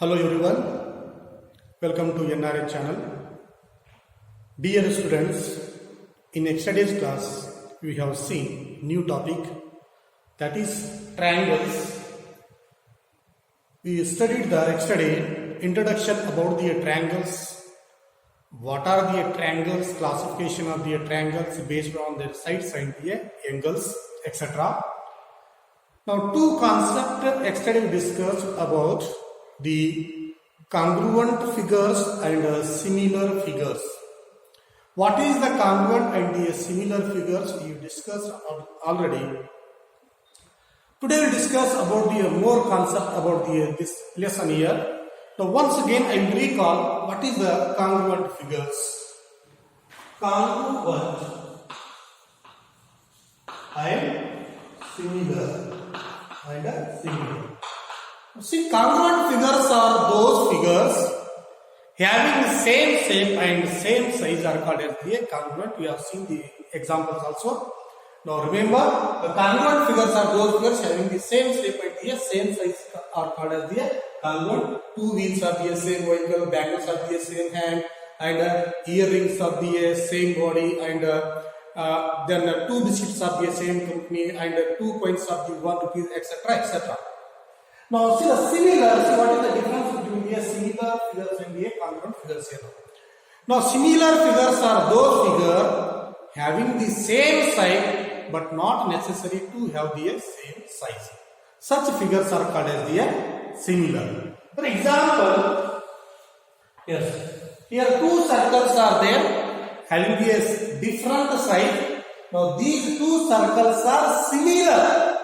Hello everyone, welcome to NRA channel. Dear students, in yesterday's class we have seen new topic, that is triangles. We studied the yesterday introduction about the triangles. What are the triangles, classification of the triangles based on their sides and the angles, etc. Now two concepts yesterday we discussed about the congruent figures and similar figures. What is the congruent and the similar figures we discussed already. Today we will discuss about the more concept about this lesson here. Now once again I will recall what is the congruent figures. Congruent and similar See, congruent figures are those figures having the same shape and same size are called as the congruent. We have seen the examples also. Now remember, the congruent figures are those figures having the same shape and the same size are called as the congruent. Two wheels are the same vehicle, bangles are the same hand, and earrings are the same body, and then two biscuits are the same company, and two coins are the 1 rupee, etc., etc. Now see the similar, see what is the difference between the similar figures and the congruent figures here. Now similar figures are those figures having the same side but not necessary to have the same size. Such figures are called as the similar. For example, yes, here two circles are there having the different size. Now these two circles are similar.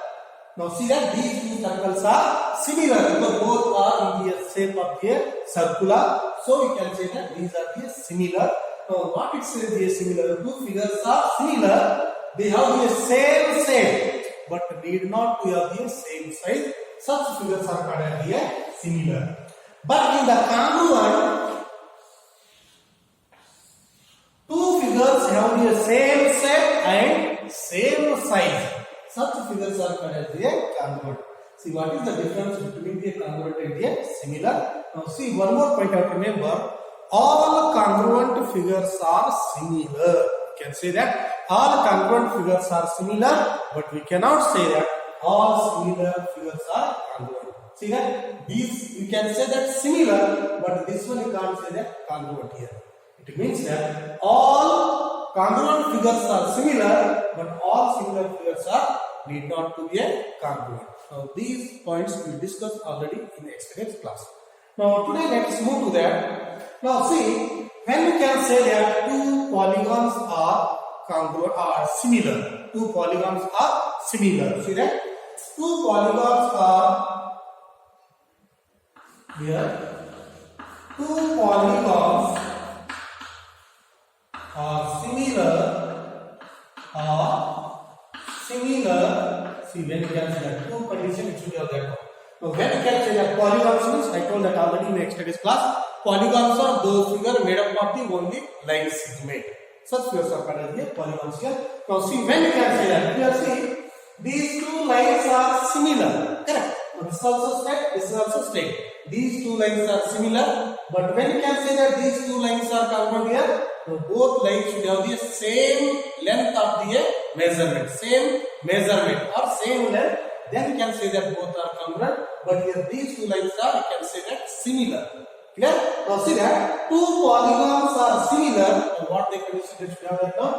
Now see that these two circles are similar because both are in the shape of the circular. So we can say that these are the similar. Now what it says the similar? Two figures are similar. They have the same shape but need not to have the same size. Such figures are called as the similar. But in the congruent, two figures have the same shape and same size. Such figures are called as the congruent. See what is the difference between the congruent and the similar. Now see one more point I have to remember. All congruent figures are similar. You can say that all congruent figures are similar, but we cannot say that all similar figures are congruent. See that these you can say that similar, but this one you can't say that congruent here. It means that all congruent figures are similar, but all similar figures are need not to be a congruent. Now these points we discussed already in the yesterday's class. Now today let us move to that. Now see, when we can say that two polygons are congruent or similar. Two polygons are similar. See that two polygons are here. Two polygons are similar. See when you can say that two conditions it should have that one. Now when you can say that polygons means I told that already in yesterday's class. Polygons are those figures made up of the only line segment. Such figures are called as the polygons here. Now see when you can say that here see these two lines are similar. Correct. This is also straight. This is also straight. These two lines are similar, but when you can say that these two lines are congruent here, so both lines should have the same length of the measurement, same measurement or same length. Then you can say that both are congruent. But here these two lines are, you can say that similar. Clear? Now see that two polygons are similar. And what they consider should have that now?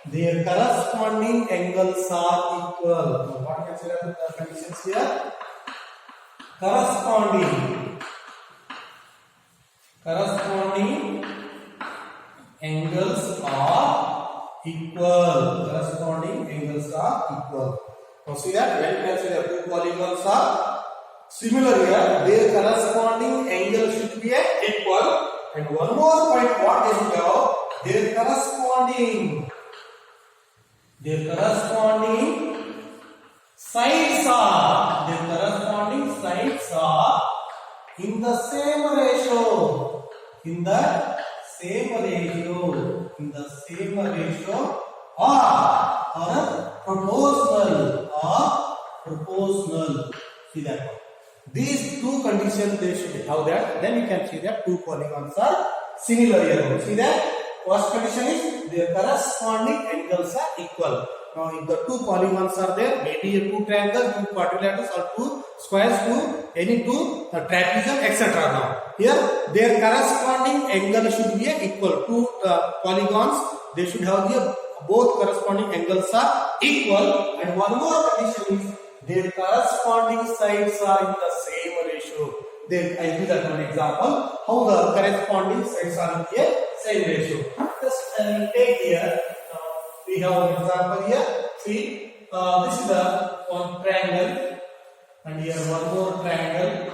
Their corresponding angles are equal. Now what you can say that the conditions here? Corresponding angles are equal. Corresponding angles are equal. Now see that when you can say that two polygons are similar here, their corresponding angle should be equal. And one more point, what they should have? Their corresponding sides are in the same ratio. Or proportional. See that one. These two conditions they should have that. Then you can see that two polygons are similar here. See that? First condition is their corresponding angles are equal. Now, if the two polygons are there, maybe a two triangles, two quadrilaterals, or two squares, any two trapezium, etc. Now, here their corresponding angle should be equal. Two polygons, they should have the both corresponding angles are equal. And one more condition is their corresponding sides are in the same ratio. Then I give that one example how the corresponding sides are in the same ratio. Just take here. We have an example here. See, this is the one triangle, and here one more triangle.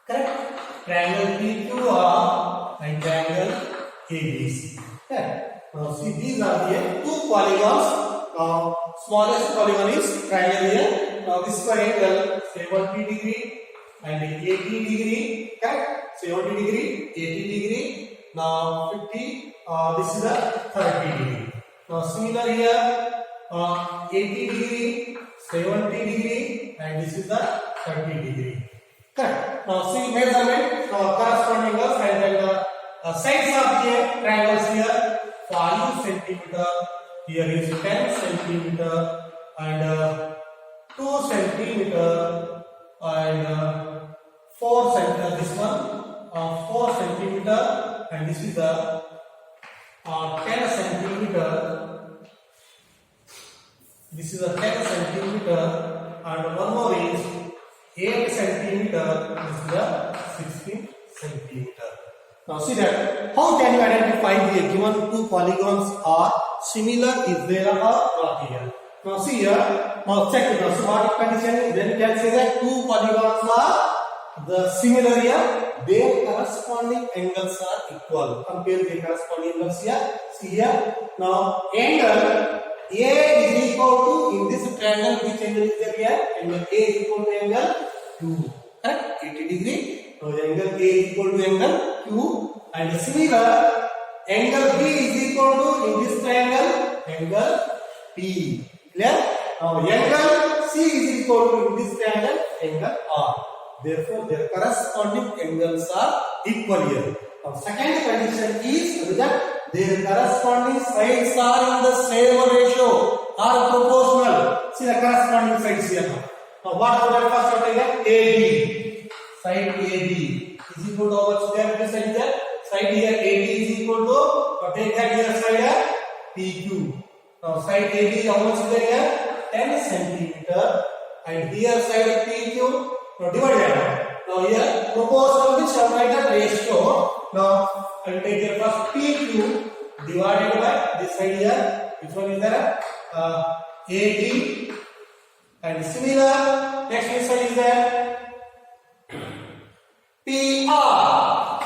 Correct? Triangle PQR and triangle ABC. Correct? Now see, these are the two polygons. Smallest polygon is triangle here. Now this is angle 70 degree and 80 degree. Correct? 70 degree, 80 degree. Now 50. This is the 30 degree. Now similar here, 80 degree, 70 degree, and this is the 30 degree. Correct. Now see measurement, corresponding angles, and then the sides of the triangles here, 5 centimeter, here is 10 centimeter, and 2 centimeter, and 4 centimeter, this one, 4 centimeter, and this is the 10 centimeter. This is a 10 centimeter, and one more is 8 centimeter. This is a 16 centimeter. Now see that how can you identify the given two polygons are similar? Is there or not here? Now see here. Now check it out. So what condition is? Then you can say that two polygons are the similar here. Their corresponding angles are equal. Compare the corresponding angles here. See here. Now angle A is equal to, in this triangle, which angle is there here? Angle A is equal to angle Q. Correct? 80 degree. Now angle A is equal to angle Q. And similar, angle B is equal to, in this triangle, angle P. Clear? Now angle C is equal to, in this triangle, angle R. Therefore, their corresponding angles are equal here. Now, second condition is that their corresponding sides are in the same ratio, are proportional. See the corresponding sides here now. Now, what about that first one here? AB. Side AB is equal to how much there? This side there. Side here AB is equal to, take that here side here, PQ. Now, side AB how much is there here? 10 centimeter. And here side PQ. Now divide that. Now here proportional which shall write the ratio. Now I will take here first PQ divided by this side here. Which one is there? AB. And similar next side is there PR.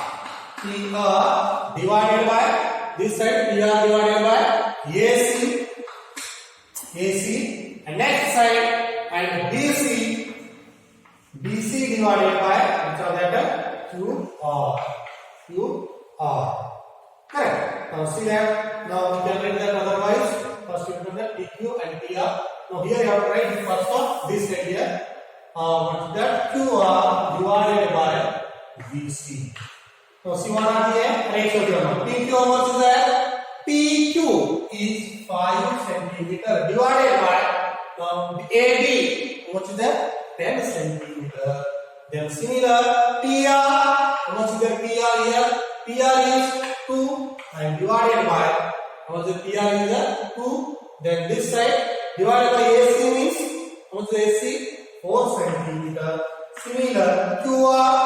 PR divided by this side PR divided by AC. AC and next side and BC. BC divided by which are that QR. QR. Correct. Now see that. Now we can write that otherwise. First you put that PQ and PR. Now here you have to write the first one. This side here. What's that? QR divided by BC. Now see what are here? Ratio here now. PQ how much is that? PQ is 5 centimeter divided by AB. How much is that? 10 centimeter. Then similar PR. How much is the PR here? PR is 2 and divided by how much the PR is 2. Then this side divided by AC means how much the AC? 4 centimeter. Similar QR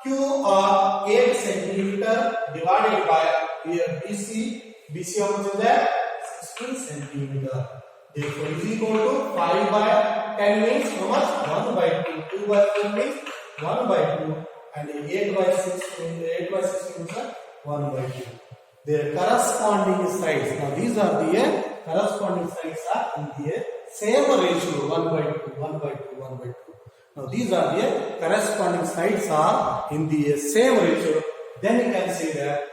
8 centimeter divided by here BC. BC how much is that? 16 centimeter. Therefore, is equal to 5 by 10 means how much? 1 by 2. 2 by 4 means 1 by 2. And 8 by 6 means 1 by 2. Their corresponding sides. Now, these are the corresponding sides are in the same ratio 1 by 2, 1 by 2, 1 by 2. Now, these are the corresponding sides are in the same ratio. Then you can say that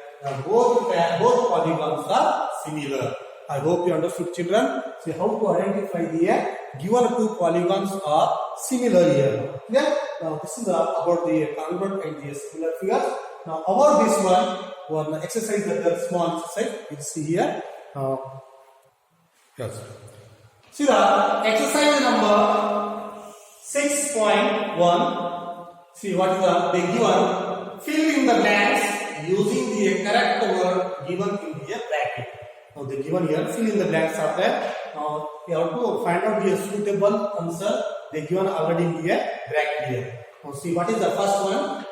both polygons are similar. I hope you understood, children. See how to identify the given two polygons are similar here. Yeah? Now this is about the congruent and the similar figures. Now about this one exercise, that small exercise, you see here. Yes. See the exercise number 6.1. See what is they given. Fill in the blanks using the correct word given in the bracket. Now they given here. Fill in the blanks are there. Now you have to find out the suitable answer. They given already in the bracket here. Now see what is the first one.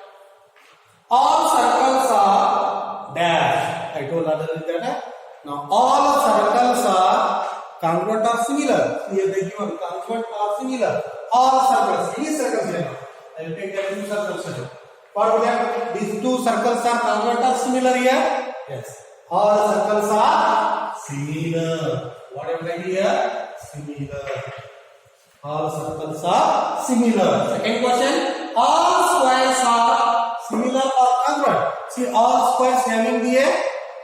All circles are dash. I told already that. Now all circles are congruent or similar. Here they given congruent or similar. All circles, any circles here. I will take the two circles here. For that, these two circles are congruent or similar here? Yes. All circles are similar. What am I here? Similar. All circles are similar. Second question. All squares are similar or congruent? See, all squares having the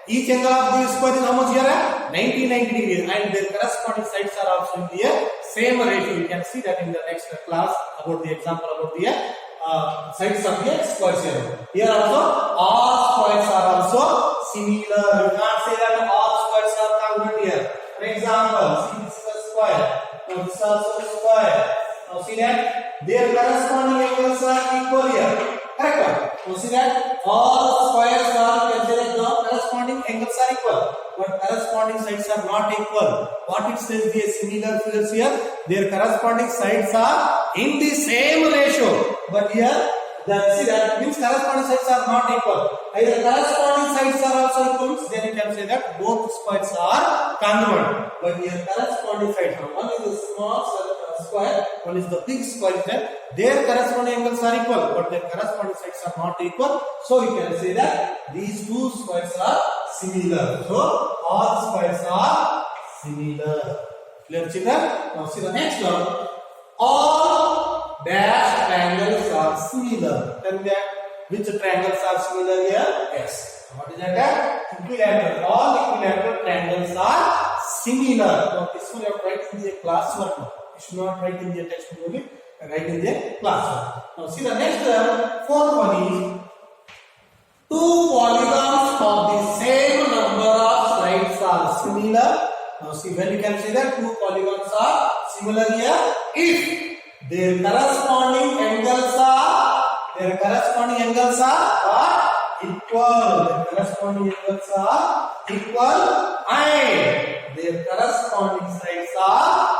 each angle of the square is how much here? 90 degrees, and their corresponding sides are also in the same ratio. You can see that in the next class about the example about the sides of the squares here. Here also all squares are also similar. You can't say that all squares are congruent here. For example, see this is a square. Now this is also a square. Now see that their corresponding angles are equal here. Correct? Now see that all squares are, you can say that the corresponding angles are equal, but corresponding sides are not equal. What it says the similar figures here, their corresponding sides are in the same ratio. But here, see that means corresponding sides are not equal. Either corresponding sides are also equal, then you can say that both squares are congruent. But here corresponding sides, one is a small square, one is the big square there. Their corresponding angles are equal, but their corresponding sides are not equal. So you can say that these two squares are similar. So all squares are similar. Clear, children? Now see the next one. All dash triangles are similar. Tell me that which triangles are similar here? Yes. What is that? Equilateral. All equilateral triangles are similar. Now this one you have to write in the classwork. You should not write in the textbook only. Write in the classwork. Now see the next fourth one is two polygons of the same number of sides are similar. Now see when you can say that two polygons are similar here if their corresponding angles are equal. Their corresponding angles are equal and their corresponding sides are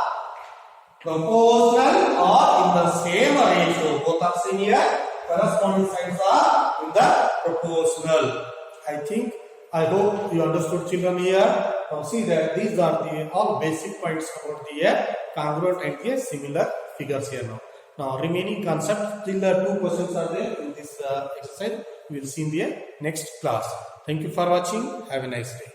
proportional or in the same ratio. Both are same here. Corresponding sides are in the proportional. I hope you understood, children, here. Now see that these are the all basic points about the congruent and the similar figures here now. Now remaining concepts, till 2 questions are there in this exercise. We will see in the next class. Thank you for watching. Have a nice day.